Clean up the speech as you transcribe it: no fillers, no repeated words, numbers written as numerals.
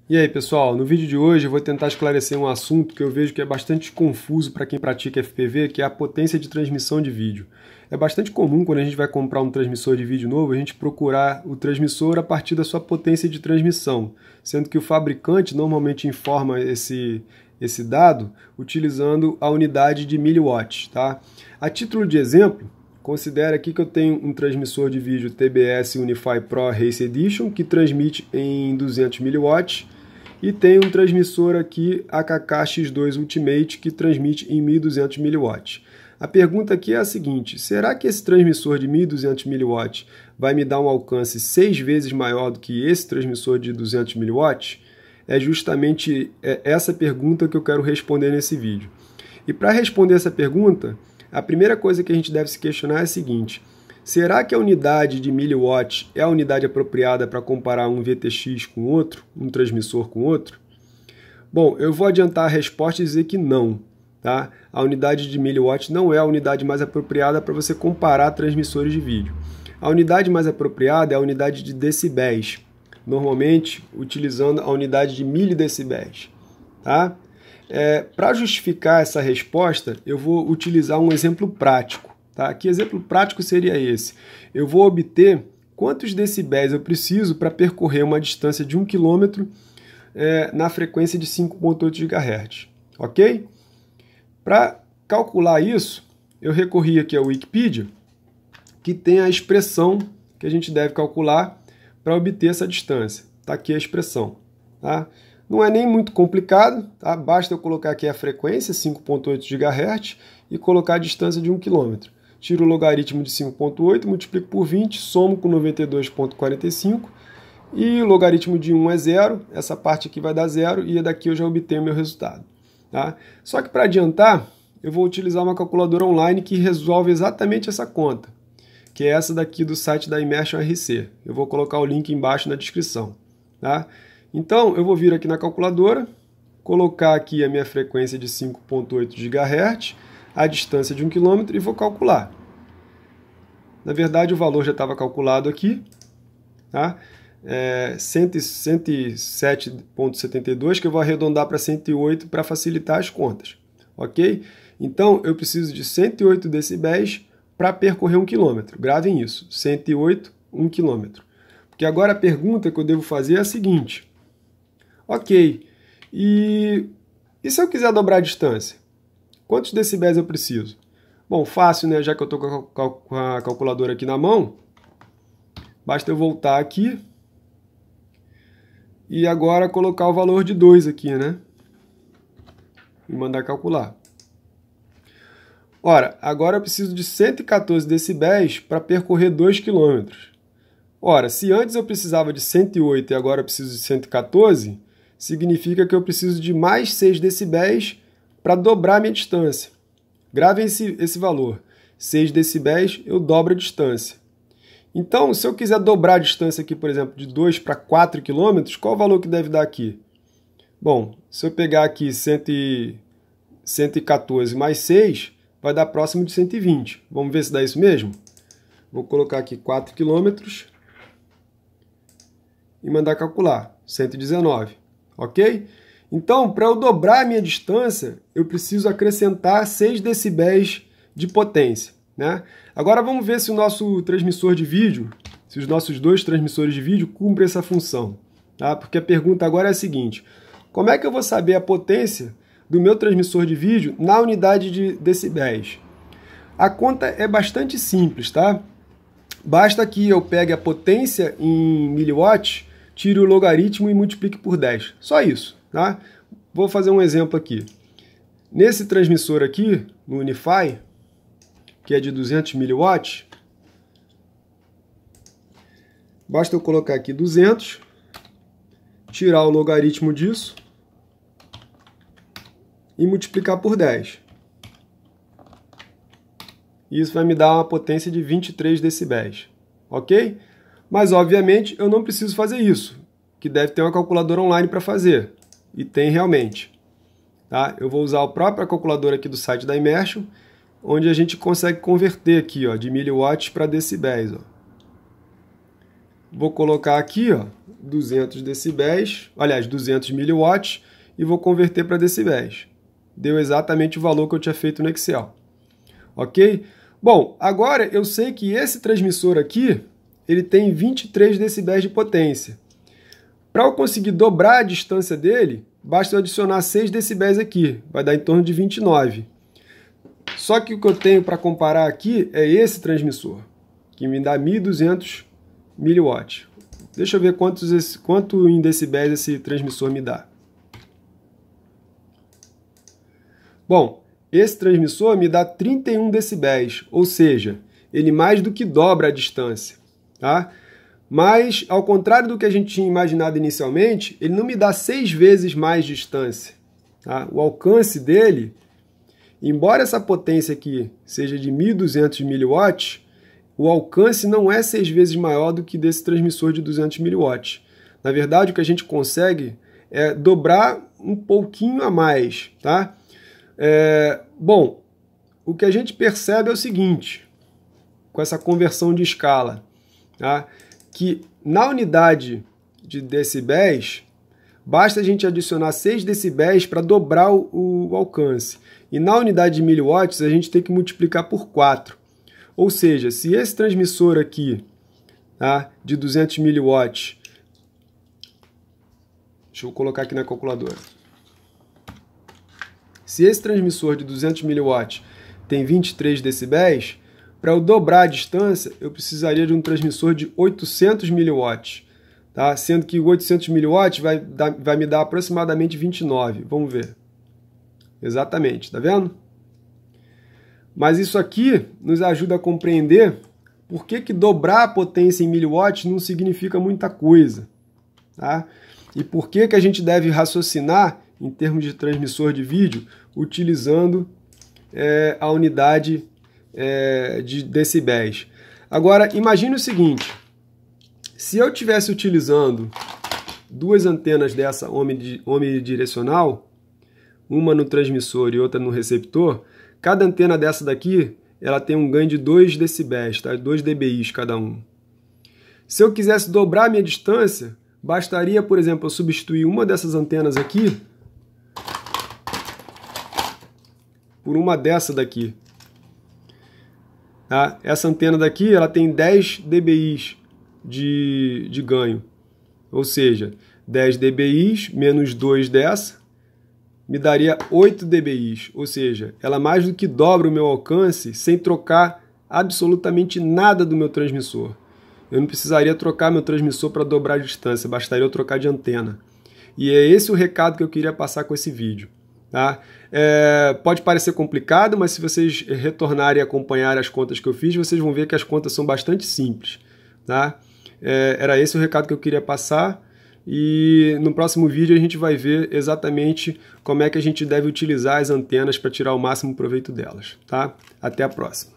E aí, pessoal, no vídeo de hoje eu vou tentar esclarecer um assunto que eu vejo que é bastante confuso para quem pratica FPV, que é a potência de transmissão de vídeo. É bastante comum quando a gente vai comprar um transmissor de vídeo novo, a gente procurar o transmissor a partir da sua potência de transmissão, sendo que o fabricante normalmente informa esse dado utilizando a unidade de miliwatts, tá? A título de exemplo, considere aqui que eu tenho um transmissor de vídeo TBS Unify Pro Race Edition que transmite em 200 miliwatts e tem um transmissor aqui AKK-X2 Ultimate que transmite em 1200 miliwatts. A pergunta aqui é a seguinte: será que esse transmissor de 1200 miliwatts vai me dar um alcance 6 vezes maior do que esse transmissor de 200 miliwatts? É justamente essa pergunta que eu quero responder nesse vídeo. E para responder essa pergunta, a primeira coisa que a gente deve se questionar é a seguinte: será que a unidade de miliwatts é a unidade apropriada para comparar um VTX com outro, um transmissor com outro? Bom, eu vou adiantar a resposta e dizer que não. Tá? A unidade de miliwatts não é a unidade mais apropriada para você comparar transmissores de vídeo. A unidade mais apropriada é a unidade de decibéis, normalmente utilizando a unidade de milidecibéis. Tá? Para justificar essa resposta, eu vou utilizar um exemplo prático. Tá? Que exemplo prático seria esse? Eu vou obter quantos decibéis eu preciso para percorrer uma distância de 1 km na frequência de 5.8 GHz. Ok? Para calcular isso, eu recorri aqui ao Wikipedia, que tem a expressão que a gente deve calcular para obter essa distância. Está aqui a expressão. Tá? Não é nem muito complicado, tá? Basta eu colocar aqui a frequência, 5.8 GHz, e colocar a distância de 1 km. Tiro o logaritmo de 5.8, multiplico por 20, somo com 92.45, e o logaritmo de 1 é 0, essa parte aqui vai dar 0, e daqui eu já obtenho o meu resultado. Tá? Só que para adiantar, eu vou utilizar uma calculadora online que resolve exatamente essa conta, que é essa daqui do site da Immersion RC. Eu vou colocar o link embaixo na descrição. Tá? Então, eu vou vir aqui na calculadora, colocar aqui a minha frequência de 5.8 GHz, a distância de 1 km e vou calcular. Na verdade, o valor já estava calculado aqui, tá? 107,72, que eu vou arredondar para 108 para facilitar as contas, ok? Então, eu preciso de 108 decibéis para percorrer 1 km. Gravem isso, 108, 1 km. Porque agora a pergunta que eu devo fazer é a seguinte: ok, e se eu quiser dobrar a distância? Quantos decibéis eu preciso? Bom, fácil, né? Já que eu estou com a calculadora aqui na mão, basta eu voltar aqui e agora colocar o valor de 2 aqui, né? E mandar calcular. Ora, agora eu preciso de 114 decibéis para percorrer 2 km. Ora, se antes eu precisava de 108 e agora eu preciso de 114, significa que eu preciso de mais 6 decibéis para dobrar a minha distância. Gravem esse valor. 6 decibéis, eu dobro a distância. Então, se eu quiser dobrar a distância aqui, por exemplo, de 2 para 4 km, qual o valor que deve dar aqui? Bom, se eu pegar aqui 114 mais 6, vai dar próximo de 120. Vamos ver se dá isso mesmo? Vou colocar aqui 4 km e mandar calcular. 119, ok? Então, para eu dobrar a minha distância, eu preciso acrescentar 6 decibéis de potência. Né? Agora vamos ver se o nosso transmissor de vídeo, se os nossos dois transmissores de vídeo cumprem essa função. Tá? Porque a pergunta agora é a seguinte: como é que eu vou saber a potência do meu transmissor de vídeo na unidade de decibéis? A conta é bastante simples, tá? Basta que eu pegue a potência em miliwatts, tire o logaritmo e multiplique por 10. Só isso. Tá? Vou fazer um exemplo aqui. Nesse transmissor aqui, no Unify, que é de 200 miliwatts, basta eu colocar aqui 200, tirar o logaritmo disso e multiplicar por 10. Isso vai me dar uma potência de 23 decibéis, ok? Mas, obviamente, eu não preciso fazer isso, que deve ter uma calculadora online para fazer, e tem realmente. Tá? Eu vou usar a própria calculadora aqui do site da Immersion, onde a gente consegue converter aqui, ó, de miliwatts para decibéis. Ó. vou colocar aqui, ó, 200 decibéis, aliás, 200 miliwatts, e vou converter para decibéis. Deu exatamente o valor que eu tinha feito no Excel. Ok? Bom, agora eu sei que esse transmissor aqui, ele tem 23 decibéis de potência. Para eu conseguir dobrar a distância dele, basta eu adicionar 6 decibéis aqui, vai dar em torno de 29. Só que o que eu tenho para comparar aqui é esse transmissor, que me dá 1.200 miliwatts. Deixa eu ver quanto em decibéis esse transmissor me dá. Bom, esse transmissor me dá 31 decibéis, ou seja, ele mais do que dobra a distância, tá? Mas, ao contrário do que a gente tinha imaginado inicialmente, ele não me dá 6 vezes mais distância, tá? O alcance dele, embora essa potência aqui seja de 1.200 miliwatts, o alcance não é 6 vezes maior do que desse transmissor de 200 miliwatts. Na verdade, o que a gente consegue é dobrar um pouquinho a mais, tá? Bom, o que a gente percebe é o seguinte, com essa conversão de escala, tá? Que na unidade de decibéis, basta a gente adicionar 6 decibéis para dobrar o alcance. E na unidade de miliwatts, a gente tem que multiplicar por 4. Ou seja, se esse transmissor aqui, tá, de 200 miliwatts, deixa eu colocar aqui na calculadora. Se esse transmissor de 200 miliwatts tem 23 decibéis, para eu dobrar a distância, eu precisaria de um transmissor de 800 miliwatts, tá? Sendo que o 800 miliwatts vai me dar aproximadamente 29. Vamos ver. Exatamente, tá vendo? Mas isso aqui nos ajuda a compreender por que dobrar a potência em miliwatts não significa muita coisa, tá? E por que a gente deve raciocinar em termos de transmissor de vídeo utilizando a unidade de decibéis. Agora, imagine o seguinte, se eu estivesse utilizando duas antenas dessa omnidirecional, uma no transmissor e outra no receptor, cada antena dessa daqui, ela tem um ganho de 2 decibéis, tá? 2 dBi cada um. Se eu quisesse dobrar a minha distância, bastaria, por exemplo, eu substituir uma dessas antenas aqui por uma dessa daqui. Tá? Essa antena daqui, ela tem 10 dBi de ganho. Ou seja, 10 dBi menos 2 dessa me daria 8 dBi. Ou seja, ela mais do que dobra o meu alcance sem trocar absolutamente nada do meu transmissor. Eu não precisaria trocar meu transmissor para dobrar a distância, bastaria eu trocar de antena. E é esse o recado que eu queria passar com esse vídeo. Tá? Pode parecer complicado, mas se vocês retornarem e acompanharem as contas que eu fiz, vocês vão ver que as contas são bastante simples. Tá? Era esse o recado que eu queria passar. E no próximo vídeo a gente vai ver exatamente como é que a gente deve utilizar as antenas para tirar o máximo proveito delas. Tá? Até a próxima.